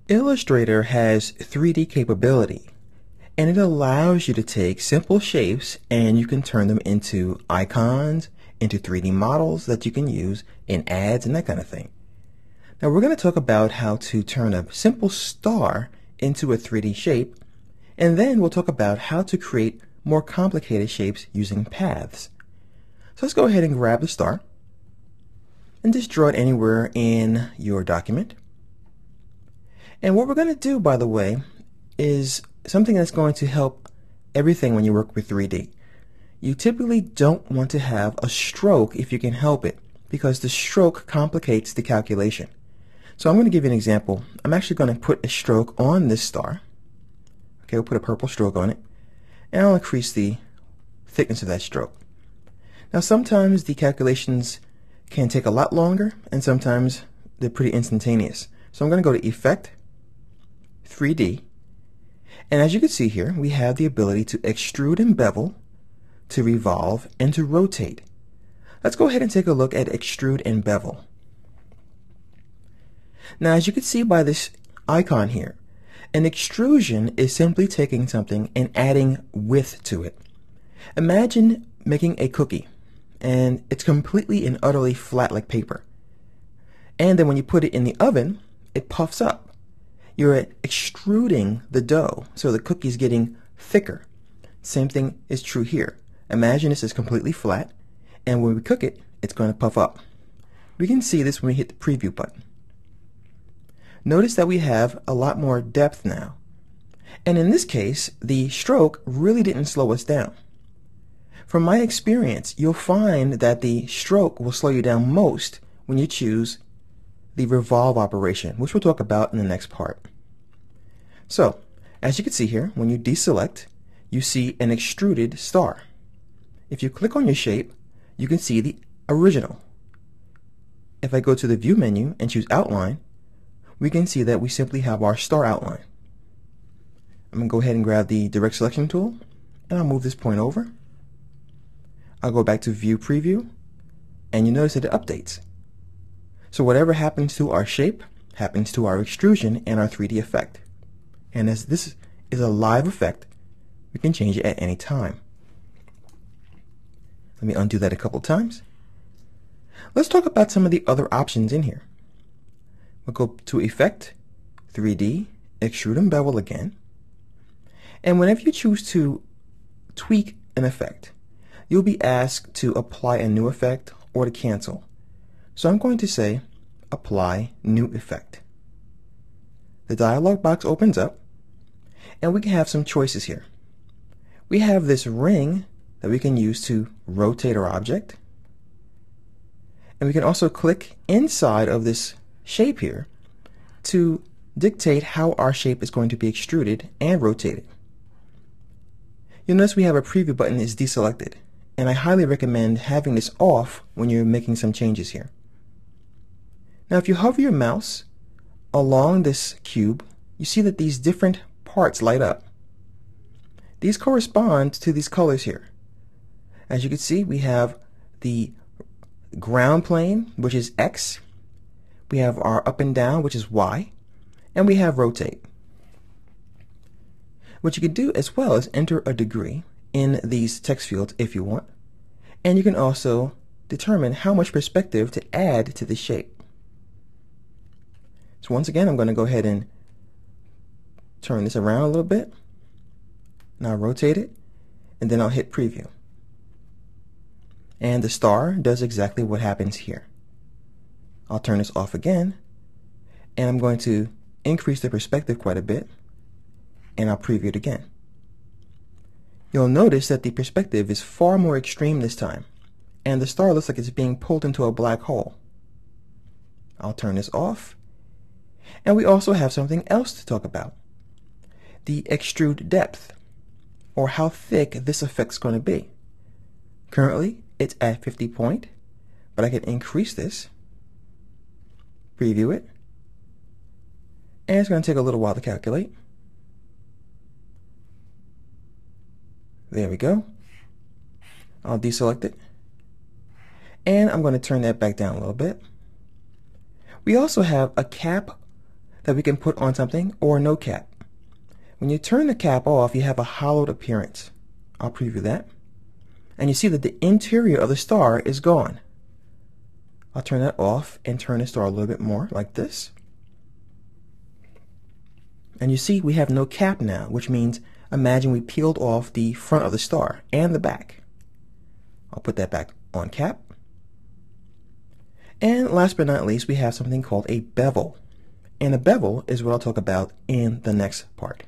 Illustrator has 3D capability, and it allows you to take simple shapes and you can turn them into icons, into 3D models that you can use in ads and that kind of thing. Now we're going to talk about how to turn a simple star into a 3D shape, and then we'll talk about how to create more complicated shapes using paths. So let's go ahead and grab the star and just draw it anywhere in your document. And what we're going to do, by the way, is something that's going to help everything when you work with 3D. You typically don't want to have a stroke if you can help it, because the stroke complicates the calculation. So I'm going to give you an example. I'm actually going to put a stroke on this star. Okay, we'll put a purple stroke on it, and I'll increase the thickness of that stroke. Now sometimes the calculations can take a lot longer, and sometimes they're pretty instantaneous. So I'm going to go to Effect, 3D, and as you can see here, we have the ability to extrude and bevel, to revolve, and to rotate. Let's go ahead and take a look at extrude and bevel. Now as you can see by this icon here, an extrusion is simply taking something and adding width to it. Imagine making a cookie and it's completely and utterly flat like paper. And then when you put it in the oven, it puffs up. You're extruding the dough, so the cookie's getting thicker. Same thing is true here. Imagine this is completely flat, and when we cook it, it's going to puff up. We can see this when we hit the preview button. Notice that we have a lot more depth now. And in this case, the stroke really didn't slow us down. From my experience, you'll find that the stroke will slow you down most when you choose the revolve operation, which we'll talk about in the next part. So, as you can see here, when you deselect, you see an extruded star. If you click on your shape, you can see the original. If I go to the View menu and choose Outline, we can see that we simply have our star outline. I'm going to go ahead and grab the Direct Selection tool, and I'll move this point over. I'll go back to View Preview, and you notice that it updates. So whatever happens to our shape happens to our extrusion and our 3D effect. And as this is a live effect, we can change it at any time. Let me undo that a couple times. Let's talk about some of the other options in here. We'll go to Effect, 3D, Extrude and Bevel again. And whenever you choose to tweak an effect, you'll be asked to apply a new effect or to cancel. So I'm going to say Apply New Effect. The dialog box opens up, and we can have some choices here. We have this ring that we can use to rotate our object, and we can also click inside of this shape here to dictate how our shape is going to be extruded and rotated. You'll notice we have a preview button is deselected, and I highly recommend having this off when you're making some changes here. Now if you hover your mouse along this cube, you see that these different parts light up. These correspond to these colors here. As you can see, we have the ground plane, which is X. We have our up and down, which is Y. And we have rotate. What you can do as well is enter a degree in these text fields if you want. And you can also determine how much perspective to add to the shape. So once again, I'm going to go ahead and turn this around a little bit. Now rotate it, and then I'll hit preview. And the star does exactly what happens here. I'll turn this off again, and I'm going to increase the perspective quite a bit, and I'll preview it again. You'll notice that the perspective is far more extreme this time, and the star looks like it's being pulled into a black hole. I'll turn this off, and we also have something else to talk about. The extrude depth, or how thick this effect's going to be. Currently, it's at 50 point, but I can increase this, preview it, and it's going to take a little while to calculate. There we go. I'll deselect it, and I'm going to turn that back down a little bit. We also have a cap that we can put on something, or no cap. When you turn the cap off, you have a hollowed appearance. I'll preview that. And you see that the interior of the star is gone. I'll turn that off and turn the star a little bit more, like this. And you see we have no cap now, which means imagine we peeled off the front of the star and the back. I'll put that back on cap. And last but not least, we have something called a bevel. And a bevel is what I'll talk about in the next part.